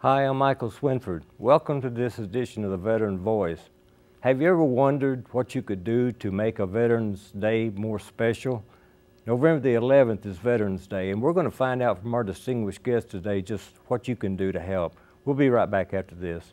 Hi, I'm Michael Swinford. Welcome to this edition of the Veteran Voice. Have you ever wondered what you could do to make a Veterans Day more special? November the 11th is Veterans Day, and we're going to find out from our distinguished guest today just what you can do to help. We'll be right back after this.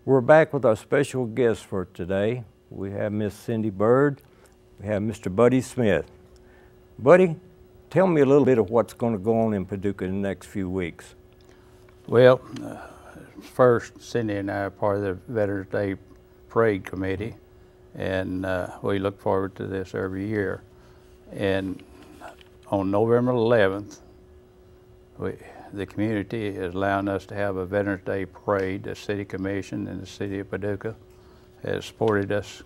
We're back with our special guest for today. We have Miss Cindy Byrd. We have Mr. Buddy Smith. Buddy, tell me a little bit of what's going to go on in Paducah in the next few weeks. Well, first, Cindy and I are part of the Veterans Day Parade Committee, and we look forward to this every year. And on November 11th, the community is allowing us to have a Veterans Day Parade. The City Commission and the City of Paducah has supported us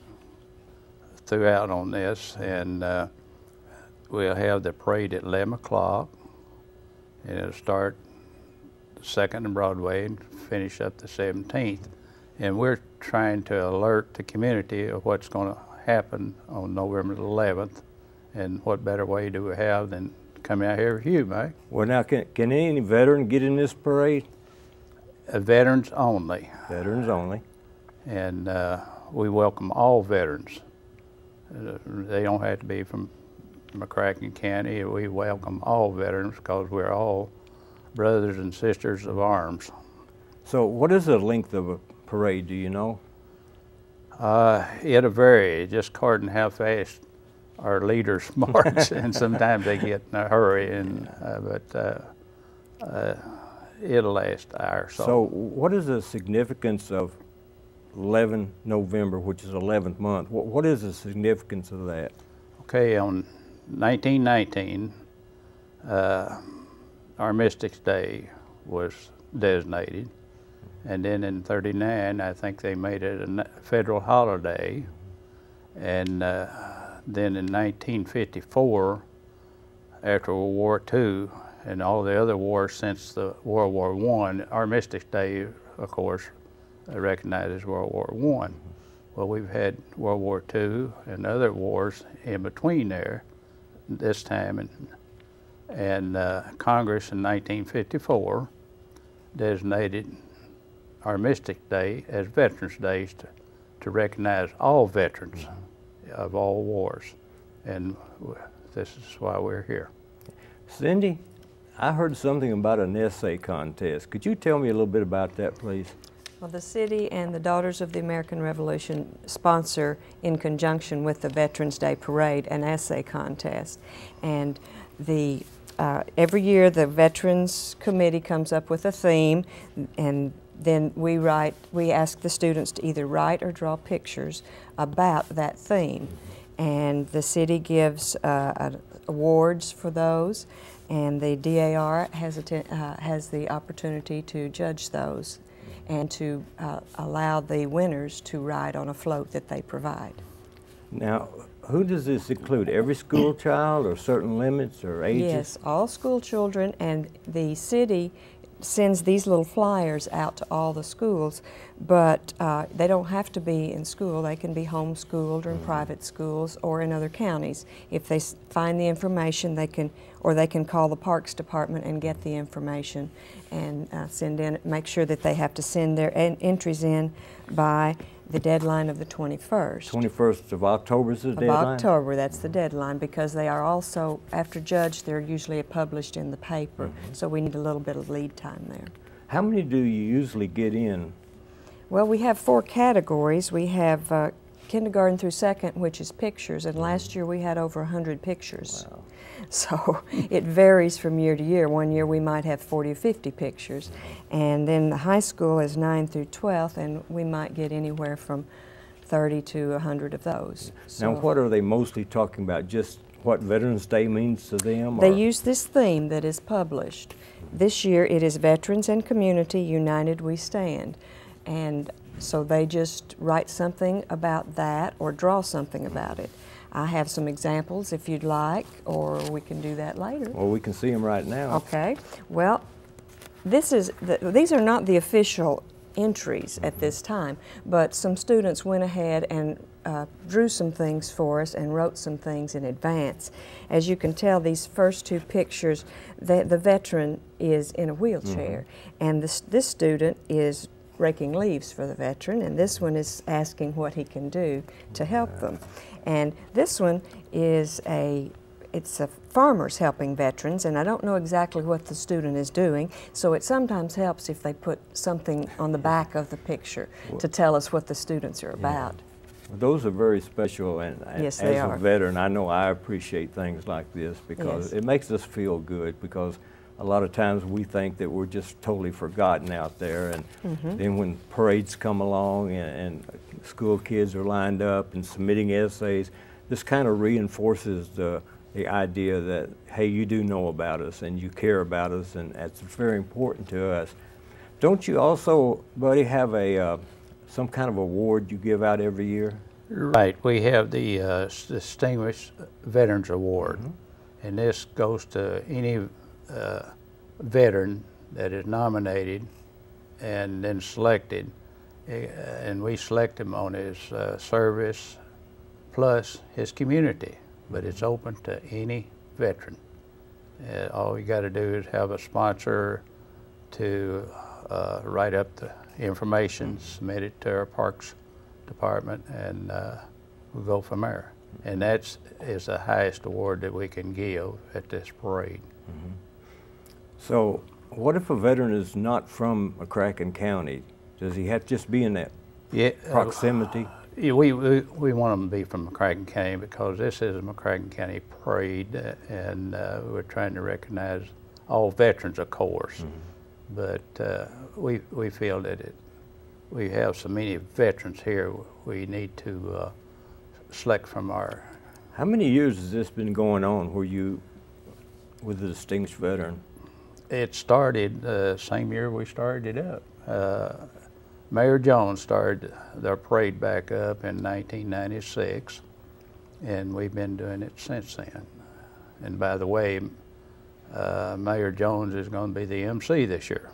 throughout on this, and we'll have the parade at 11 o'clock, and it'll start the 2nd and Broadway and finish up the 17th. And we're trying to alert the community of what's going to happen on November the 11th, and what better way do we have than come out here with you, Mike. Well, now, can any veteran get in this parade? Veterans only. Veterans only. And we welcome all veterans. They don't have to be from McCracken County. We welcome all veterans because we're all brothers and sisters of arms. So what is the length of a parade, do you know? It'll vary, just according to how fast our leaders march, and sometimes they get in a hurry, and it'll last an hour or so. So what is the significance of 11 November, which is 11th month? What is the significance of that? Okay, on 1919, Armistice Day was designated, and then in 39, I think they made it a federal holiday, and then in 1954, after World War II and all the other wars since the World War I, Armistice Day, of course, recognizes World War I. Well, we've had World War II and other wars in between there this time, and Congress in 1954 designated Armistice Day as Veterans Day to recognize all veterans of all wars, and this is why we're here. Cindy, I heard something about an essay contest. Could you tell me a little bit about that, please? Well, the city and the Daughters of the American Revolution sponsor, in conjunction with the Veterans Day Parade, an essay contest. And every year the Veterans Committee comes up with a theme, and then we ask the students to either write or draw pictures about that theme. And the city gives awards for those, and the DAR has the opportunity to judge those and to allow the winners to ride on a float that they provide. Now, who does this include? Every school child, or certain limits or ages? Yes, all school children, and the city sends these little flyers out to all the schools, but they don't have to be in school. They can be homeschooled or in private schools or in other counties. If they find the information, they can call the Parks Department and get the information and make sure that they have to send their entries in by the deadline of the 21st. 21st of October is the deadline? Of October, that's the deadline, because they are also, after judged, they're usually published in the paper, so we need a little bit of lead time there. How many do you usually get in? Well, we have 4 categories. We have kindergarten through 2nd, which is pictures, and last year we had over 100 pictures. Wow. So it varies from year to year. One year we might have 40 or 50 pictures. And then the high school is 9th through 12th, and we might get anywhere from 30 to 100 of those. Now, what are they mostly talking about? Just what Veterans Day means to them? They use this theme that is published, This year it is Veterans and Community United We Stand. And so they just write something about that or draw something about it. I have some examples if you'd like, or we can do that later. Well, we can see them right now. Okay. Well, these are not the official entries at this time, but some students went ahead and drew some things for us and wrote some things in advance. As you can tell, these first two pictures, the veteran is in a wheelchair, and this student is raking leaves for the veteran, and this one is asking what he can do to help them. And this one is it's a farmers helping veterans, and I don't know exactly what the student is doing, so it sometimes helps if they put something on the back of the picture to tell us what the students are about. Well, those are very special, and Yes, as they a are. veteran, I know I appreciate things like this because Yes. it makes us feel good, because a lot of times we think that we're just totally forgotten out there, and then when parades come along and school kids are lined up and submitting essays, this kind of reinforces the idea that, hey, you do know about us and you care about us, and that's very important to us. Don't you also, buddy, have some kind of award you give out every year? Right, we have the Distinguished Veterans Award, and this goes to any veteran that is nominated and then selected, and we select him on his service plus his community, but it's open to any veteran. All you got to do is have a sponsor to write up the information, submit it to our Parks Department, and we'll go from there. And that is the highest award that we can give at this parade. So what if a veteran is not from McCracken County? Does he have to just be in that proximity? Yeah, we want them to be from McCracken County because this is a McCracken County parade, and we're trying to recognize all veterans, of course. But we feel that we have so many veterans here, we need to select from our... How many years has this been going on where you, with the Distinguished Veteran? It started the same year we started it up. Mayor Jones started their parade back up in 1996, and we've been doing it since then. And by the way, Mayor Jones is going to be the MC this year.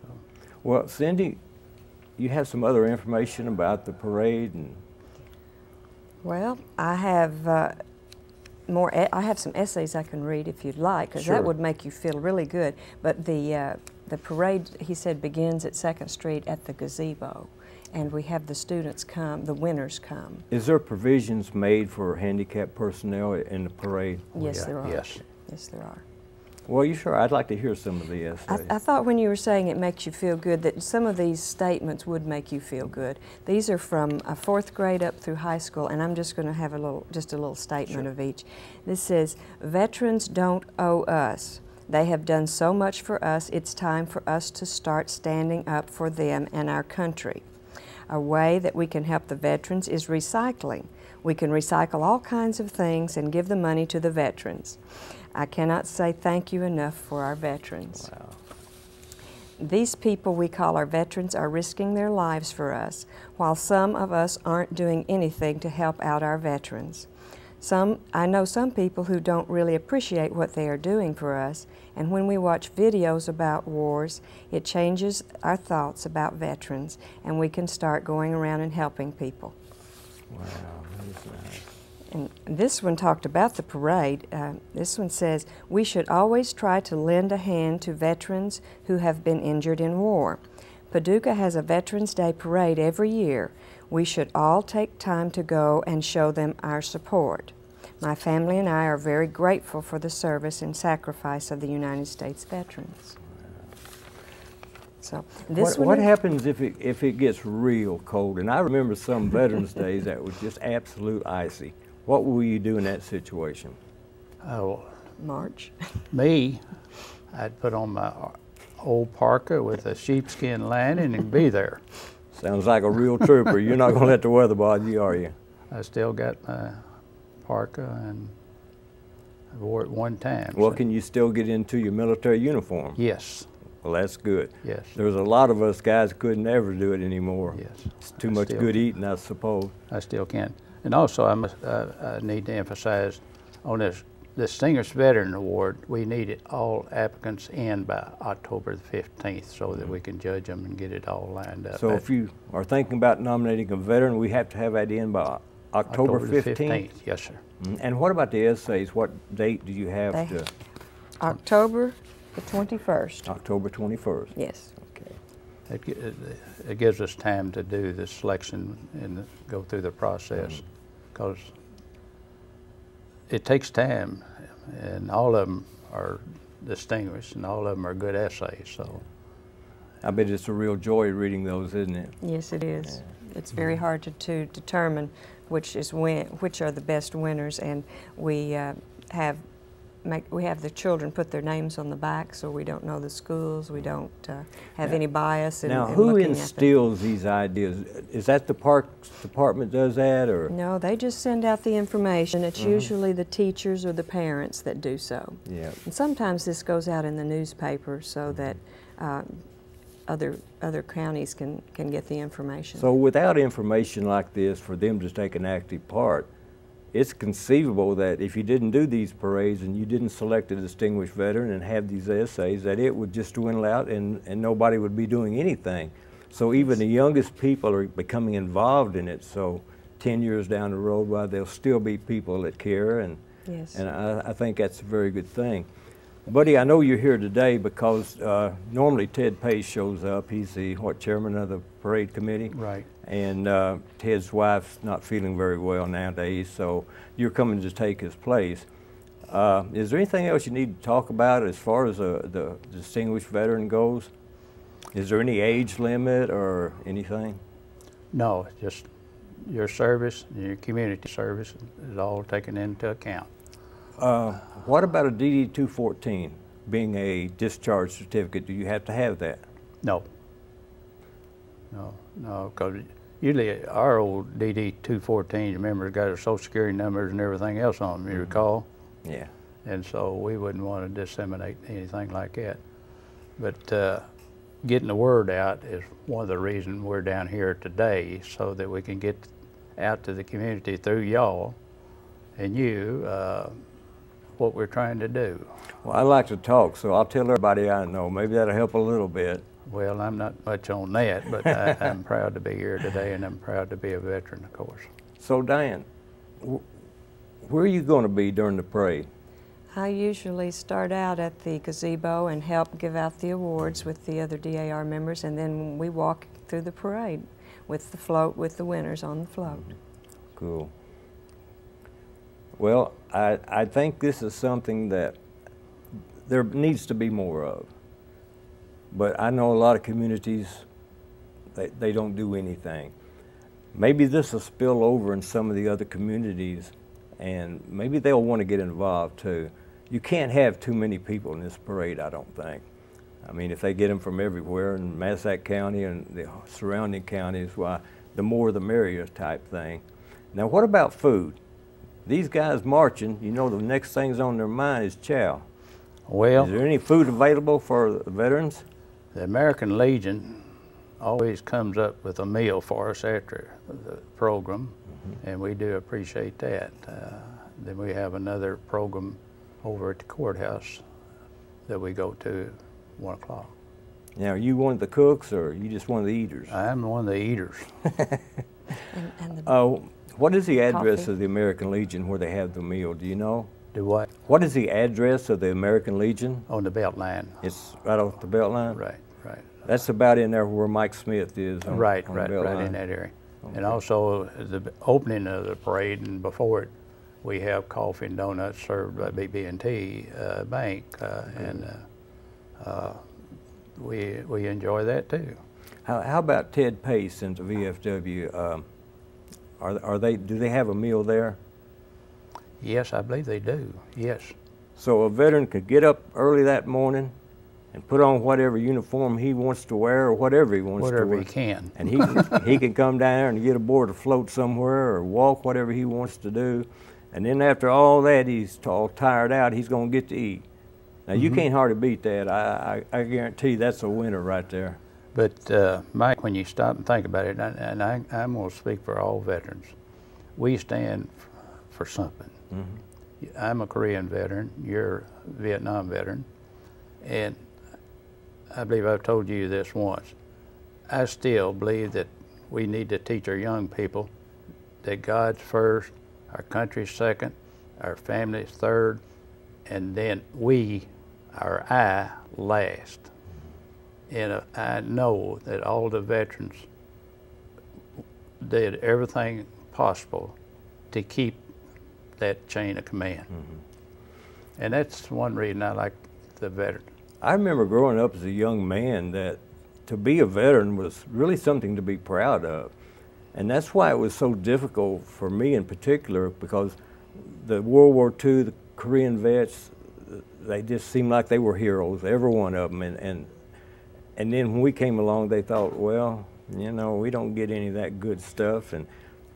So. Well, Cindy, you have some other information about the parade? Well, I have I have some essays I can read if you'd like, because that would make you feel really good. But the parade, he said, begins at 2nd Street at the gazebo, and we have the students come, the winners come. Is there provisions made for handicapped personnel in the parade? Yes, there are. Yes. Yes, there are. Well, I'd like to hear some of the essays. I thought when you were saying it makes you feel good that some of these statements would make you feel good. These are from 4th grade up through high school, and I'm just going to have just a little statement of each. This says, "Veterans don't owe us. They have done so much for us, it's time for us to start standing up for them and our country. A way that we can help the veterans is recycling. We can recycle all kinds of things and give the money to the veterans. I cannot say thank you enough for our veterans." Wow. These people we call our veterans are risking their lives for us, while some of us aren't doing anything to help out our veterans. I know some people who don't really appreciate what they are doing for us, and when we watch videos about wars, it changes our thoughts about veterans, and we can start going around and helping people. Wow, that is nice. And this one talked about the parade. This one says, "We should always try to lend a hand to veterans who have been injured in war. Paducah has a Veterans Day parade every year. We should all take time to go and show them our support. My family and I are very grateful for the service and sacrifice of the United States veterans." So this What happens if it gets real cold? And I remember some Veterans Days that was just absolute icy. What will you do in that situation? Oh, March. me, I'd put on my old parka with a sheepskin lining and be there. Sounds like a real trooper. You're not going to let the weather bother you, are you? I still got my parka, and wore it one time. Well, so. can you still get into your military uniform? Yes. Well, that's good. Yes. There's a lot of us guys couldn't ever do it anymore. Yes. It's too much good eating, I suppose. I still can. And also, I need to emphasize on this Distinguished Veteran Award, we needed all applicants in by October the 15th so that we can judge them and get it all lined up. So if you are thinking about nominating a veteran, we have to have that in by October 15th? Yes, sir. And what about the essays? What date do you have to? October the 21st. October 21st. Yes. Okay. It gives us time to do the selection and go through the process, because it takes time, and all of them are distinguished, and all of them are good essays. So, I bet it's a real joy reading those, isn't it? Yes, it is. It's very hard to determine which are the best winners, and we have the children put their names on the back, so we don't know the schools. We don't have any bias in Now, in who looking instills these ideas? Is that the Parks Department does that, or? No, they just send out the information. It's usually the teachers or the parents that do so. Yeah. And sometimes this goes out in the newspaper so that other counties can get the information. So without information like this for them to take an active part, it's conceivable that if you didn't do these parades and you didn't select a distinguished veteran and have these essays, that it would just dwindle out and nobody would be doing anything. So even the youngest people are becoming involved in it. So 10 years down the road, well, there'll still be people that care, and I think that's a very good thing. Buddy, I know you're here today because normally Ted Pace shows up. He's the chairman of the parade committee. right. And Ted's wife's not feeling very well nowadays, so you're coming to take his place. Is there anything else you need to talk about as far as the distinguished veteran goes? Is there any age limit or anything? No, just your service, your community service is all taken into account. What about a DD-214 being a discharge certificate? Do you have to have that? No. No, because usually our old DD-214, remember, got our social security numbers and everything else on them, you recall? Yeah. And so we wouldn't want to disseminate anything like that. But getting the word out is one of the reasons we're down here today, so that we can get out to the community through y'all and you what we're trying to do. Well, I like to talk, so I'll tell everybody I know. Maybe that'll help a little bit. Well, I'm not much on that, but I'm proud to be here today, and I'm proud to be a veteran, of course. So, Diane, where are you going to be during the parade? I usually start out at the gazebo and help give out the awards with the other DAR members, and then we walk through the parade with the float, with the winners on the float. Cool. Well, I think this is something that there needs to be more of. But I know a lot of communities, they don't do anything. Maybe this will spill over in some of the other communities, and maybe they'll want to get involved too. You can't have too many people in this parade, I don't think. I mean, if they get them from everywhere in Massac County and the surrounding counties, why, the more the merrier type thing. Now, what about food? These guys marching, you know, the next thing's on their mind is chow. Well, is there any food available for the veterans? The American Legion always comes up with a meal for us after the program, and we do appreciate that. Then we have another program over at the courthouse that we go to at 1 o'clock. Now, are you one of the cooks, or are you just one of the eaters? I'm one of the eaters. What is the address Coffee. of the American Legion where they have the meal? Do you know? Do what? What is the address of the American Legion? On the belt line. It's right off the belt line? Right, right. That's about in there where Mike Smith is. Right on the belt line. in that area. Okay. And also the opening of the parade and before it, we have coffee and donuts served by BB&T Bank, and we enjoy that too. How about Ted Pace and the VFW? Do they have a meal there? Yes, I believe they do. Yes. So a veteran could get up early that morning and put on whatever uniform he wants to wear, or whatever he wants to wear. Whatever he can. And he can come down there and get aboard a float somewhere or walk, whatever he wants to do. And then after all that, he's all tired out, he's going to get to eat. Now, you can't hardly beat that. I guarantee that's a winner right there. But, Mike, when you stop and think about it, and I'm going to speak for all veterans, we stand for something. I'm a Korean veteran, you're a Vietnam veteran, and I believe I've told you this once. I still believe that we need to teach our young people that God's first, our country's second, our family's third, and then I last. And I know that all the veterans did everything possible to keep that chain of command. And that's one reason I like the veteran. I remember growing up as a young man that to be a veteran was really something to be proud of. And that's why it was so difficult for me in particular, because the World War II, the Korean vets, they just seemed like they were heroes, every one of them. And then when we came along, they thought, well, you know, we don't get any of that good stuff.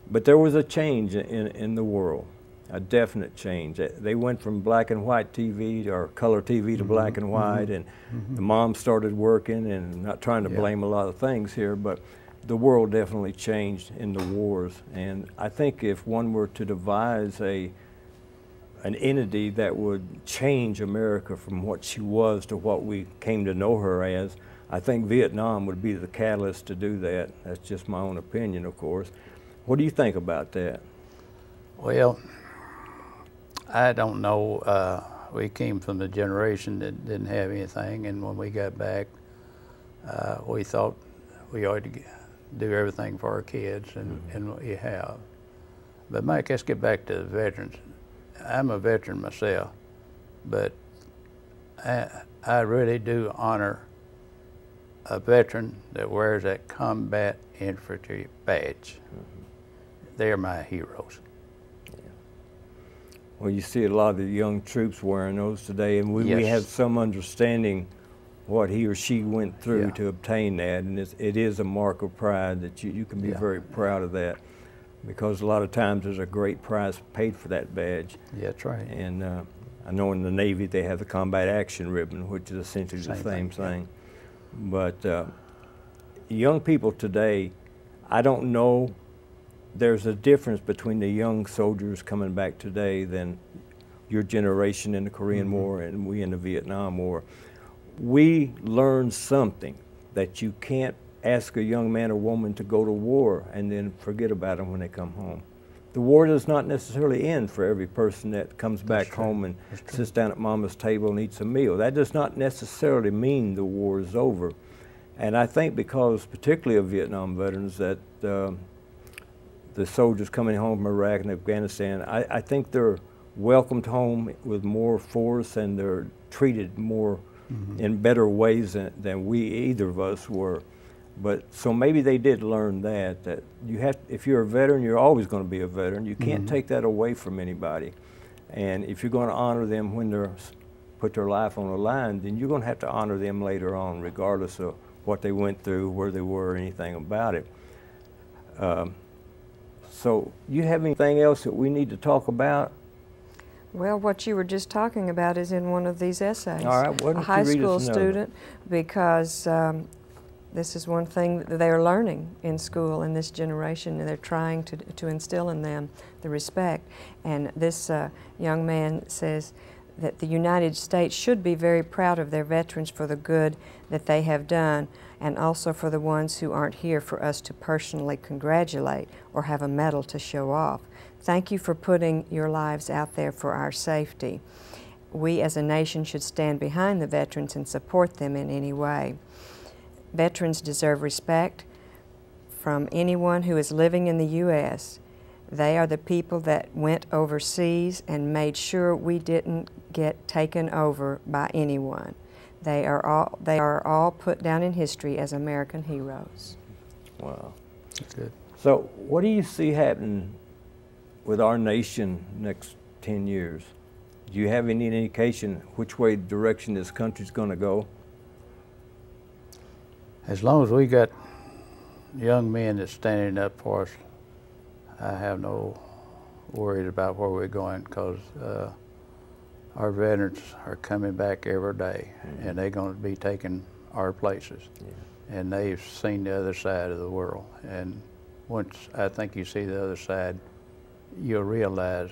But there was a change in the world, a definite change. They went from black and white TV or color TV to black and white, and the mom started working, and not trying to blame a lot of things here, but the world definitely changed in the wars. And I think if one were to devise an entity that would change America from what she was to what we came to know her as, I think Vietnam would be the catalyst to do that. That's just my own opinion, of course. What do you think about that? Well, I don't know. We came from the generation that didn't have anything, and when we got back, we thought we ought to do everything for our kids, and we have. But Mike, let's get back to the veterans. I'm a veteran myself, but I really do honor a veteran that wears that combat infantry badge. They're my heroes. Well, you see a lot of the young troops wearing those today, and we have some understanding what he or she went through to obtain that, and it is a mark of pride that you can be very proud of that, because a lot of times there's a great price paid for that badge. Yeah, that's right. And I know in the Navy they have the combat action ribbon, which is essentially the same thing. But young people today, I don't know, there's a difference between the young soldiers coming back today than your generation in the Korean War and we in the Vietnam War. We learned something that you can't ask a young man or woman to go to war and then forget about them when they come home. The war does not necessarily end for every person that comes back home and sits down at mama's table and eats a meal. That does not necessarily mean the war is over. And I think because, particularly of Vietnam veterans, that the soldiers coming home from Iraq and Afghanistan, I think they're welcomed home with more force, and they're treated more in better ways than we, either of us, were. But so maybe they did learn that you have, if you're a veteran, you're always going to be a veteran. You can't take that away from anybody. And if you're going to honor them when they're put their life on the line, then you're going to have to honor them later on, regardless of what they went through, where they were, or anything about it. So you have anything else that we need to talk about? Well, what you were just talking about is in one of these essays. All right, why don't a high you read school us another? student, because this is one thing that they are learning in school in this generation, and they're trying to instill in them the respect. And this young man says that the United States should be very proud of their veterans for the good that they have done, and also for the ones who aren't here for us to personally congratulate or have a medal to show off. Thank you for putting your lives out there for our safety. We as a nation should stand behind the veterans and support them in any way. Veterans deserve respect from anyone who is living in the U.S. They are the people that went overseas and made sure we didn't get taken over by anyone. They are all put down in history as American heroes. Wow. That's good. So what do you see happening with our nation next 10 years? Do you have any indication which way direction this country's going to go? As long as we got young men that's standing up for us, I have no worried about where we're going, because our veterans are coming back every day, and they're going to be taking our places. And they've seen the other side of the world. And once I think you see the other side, you'll realize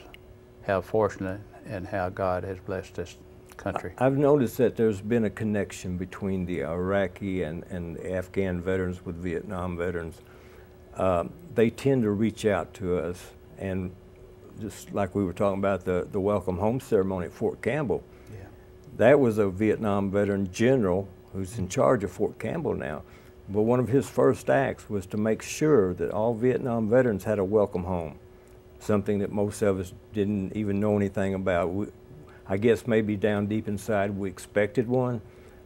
how fortunate and how God has blessed this country. I've noticed that there's been a connection between the Iraqi and the Afghan veterans with Vietnam veterans. They tend to reach out to us, and just like we were talking about the welcome home ceremony at Fort Campbell, that was a Vietnam veteran general who's in charge of Fort Campbell now. But one of his first acts was to make sure that all Vietnam veterans had a welcome home, something that most of us didn't even know anything about. I guess maybe down deep inside we expected one,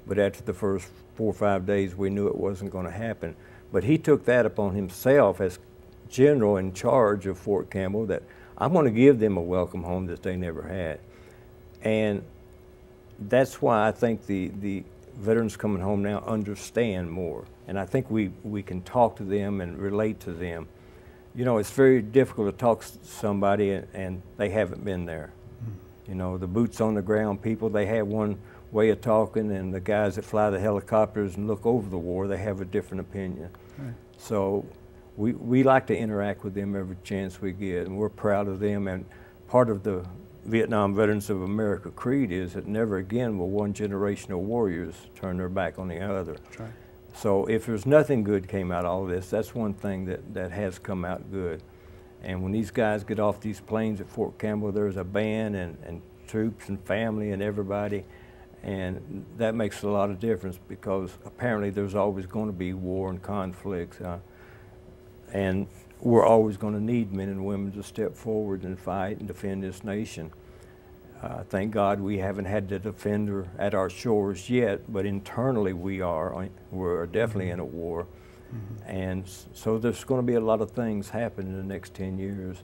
but after the first 4 or 5 days we knew it wasn't going to happen. But he took that upon himself as general in charge of Fort Campbell, that I'm going to give them a welcome home that they never had. And that's why I think the veterans coming home now understand more. And I think we can talk to them and relate to them. You know, it's very difficult to talk to somebody and they haven't been there. You know, the boots on the ground people, they have one way of talking, and the guys that fly the helicopters and look over the war, they have a different opinion. Right. So we like to interact with them every chance we get, and we're proud of them. And part of the Vietnam Veterans of America creed is that never again will one generation of warriors turn their back on the other. That's right. So if there's nothing good came out of all this, that's one thing that has come out good. And when these guys get off these planes at Fort Campbell, there's a band and troops and family and everybody, and that makes a lot of difference, because apparently there's always going to be war and conflicts, and we're always going to need men and women to step forward and fight and defend this nation. Thank God we haven't had the defender at our shores yet, but internally we're definitely in a war. And so there's going to be a lot of things happen in the next 10 years.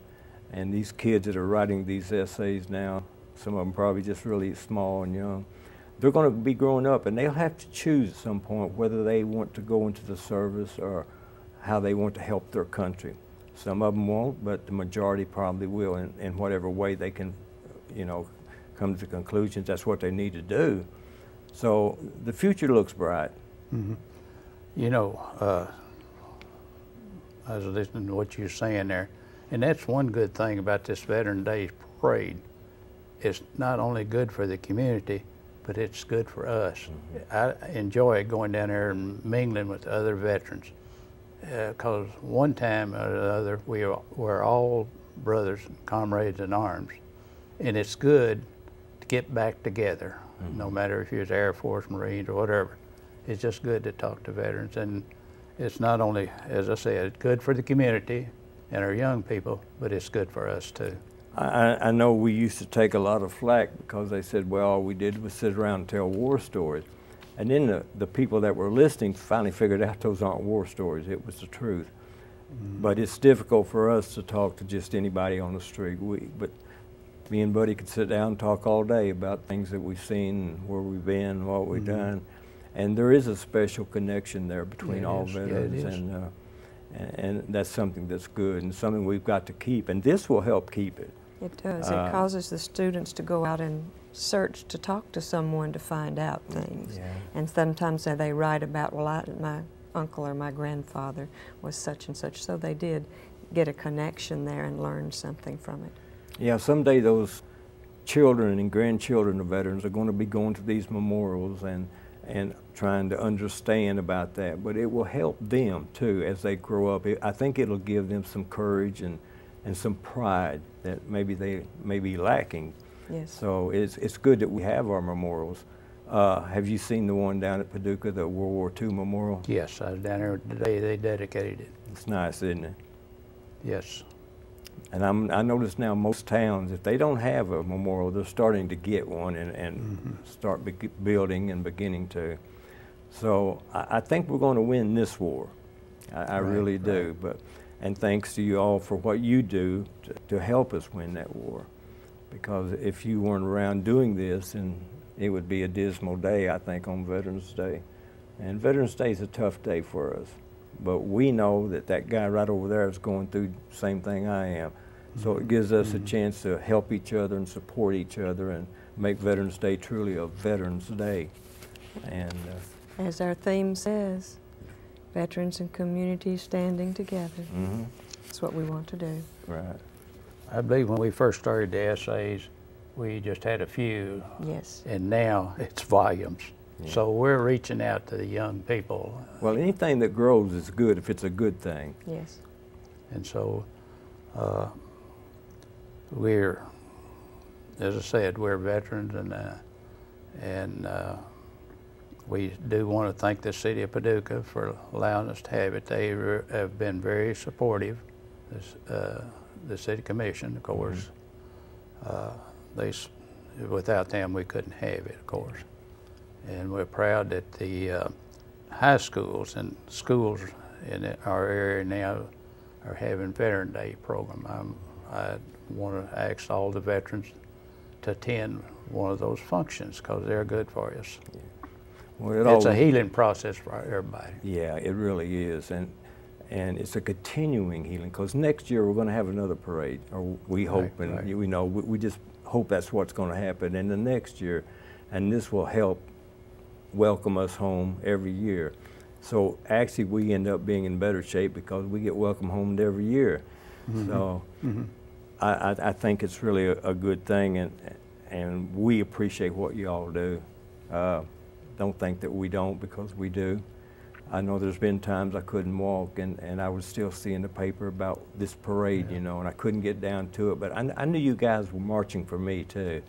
And these kids that are writing these essays now, some of them probably just really small and young, they're going to be growing up, and they'll have to choose at some point whether they want to go into the service or how they want to help their country. Some of them won't, but the majority probably will in whatever way they can, you know, come to conclusions that's what they need to do. So the future looks bright. You know, I was listening to what you were saying there, and that's one good thing about this Veterans Day Parade. It's not only good for the community, but it's good for us. I enjoy going down there and mingling with other veterans, because one time or another we're all brothers and comrades in arms, and it's good to get back together, no matter if you're the Air Force, Marines, or whatever. It's just good to talk to veterans, and it's not only, as I said, good for the community and our young people, but it's good for us too. I know we used to take a lot of flack because they said, well, all we did was sit around and tell war stories. And then the people that were listening finally figured out those aren't war stories, it was the truth. But it's difficult for us to talk to just anybody on the street. But me and Buddy could sit down and talk all day about things that we've seen, where we've been, what we've done. And there is a special connection there between all veterans, and that's something that's good and something we've got to keep. And this will help keep it. It does. It causes the students to go out and search to talk to someone to find out things. And sometimes they write about, well, my uncle or my grandfather was such and such. So they did get a connection there and learn something from it. Yeah, someday those children and grandchildren of veterans are going to be going to these memorials and trying to understand about that. But it will help them too as they grow up. I think it'll give them some courage and some pride that maybe they may be lacking. Yes. So it's good that we have our memorials. Have you seen the one down at Paducah, the World War II memorial? Yes, I was down there today. They dedicated it. It's nice, isn't it? Yes. And I notice now most towns, if they don't have a memorial, they're starting to get one and start building and beginning to. So I think we're going to win this war. I really do. And thanks to you all for what you do to help us win that war. Because if you weren't around doing this, then it would be a dismal day, I think, on Veterans Day. And Veterans Day is a tough day for us. But we know that that guy right over there is going through the same thing I am. So it gives us a chance to help each other and support each other and make Veterans Day truly a Veterans Day. And as our theme says, veterans and communities standing together. That's what we want to do. right. I believe when we first started the essays, we just had a few. Yes. And now it's volumes. Yeah. So we're reaching out to the young people. Well, anything that grows is good if it's a good thing. Yes. And so we're, as I said, we're veterans, and we do want to thank the city of Paducah for allowing us to have it. They have been very supportive. The city commission, of course, without them we couldn't have it, of course. And we're proud that the high schools and schools in our area now are having Veteran Day program. I want to ask all the veterans to attend one of those functions because they're good for us. Yeah. Well, it's a healing process for everybody. Yeah, it really is, and it's a continuing healing because next year we're going to have another parade, or we hope, Right, and right. we know we just hope that's what's going to happen in the next year, and this will help welcome us home every year. So actually, we end up being in better shape because we get welcome home every year. So I think it's really a good thing, and we appreciate what you all do. Don't think that we don't, because we do. I know there's been times I couldn't walk, and I was still seeing the paper about this parade, you know, and I couldn't get down to it. But I knew you guys were marching for me too.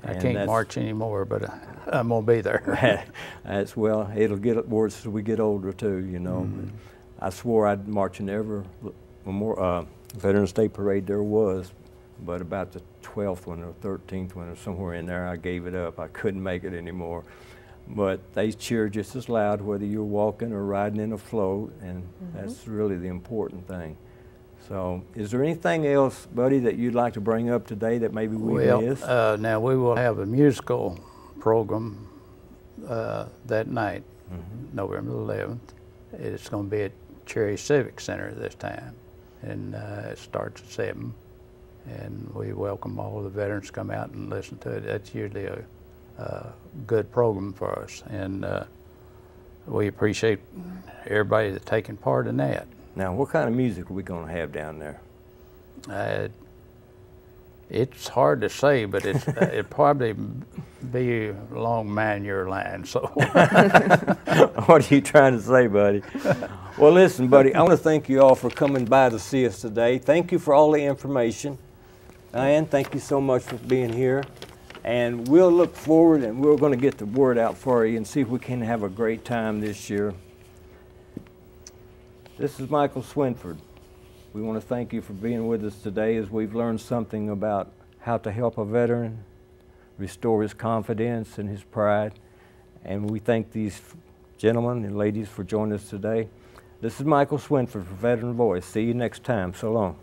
I can't march anymore, but I'm gonna be there. As well, it'll get worse as we get older too, you know. I swore I'd march in every Veterans Day parade there was, but about the 12th one or 13th one or somewhere in there, I gave it up. I couldn't make it anymore. But they cheer just as loud whether you're walking or riding in a float, and that's really the important thing. So is there anything else, Buddy, that you'd like to bring up today that maybe we missed? Now we will have a musical program that night, November 11th. It's going to be at Cherry Civic Center this time, and it starts at 7. And we welcome all the veterans to come out and listen to it. That's usually a good program for us, and we appreciate everybody that's taking part in that. Now, what kind of music are we going to have down there? It's hard to say, but it'd probably be along mine your line. So, what are you trying to say, buddy? Well, listen, buddy, I want to thank you all for coming by to see us today. Thank you for all the information. Diane, thank you so much for being here. And we'll look forward, and we're going to get the word out for you and see if we can have a great time this year. This is Michael Swinford. We want to thank you for being with us today as we've learned something about how to help a veteran restore his confidence and his pride. And we thank these gentlemen and ladies for joining us today. This is Michael Swinford for Veteran Voice. See you next time. So long.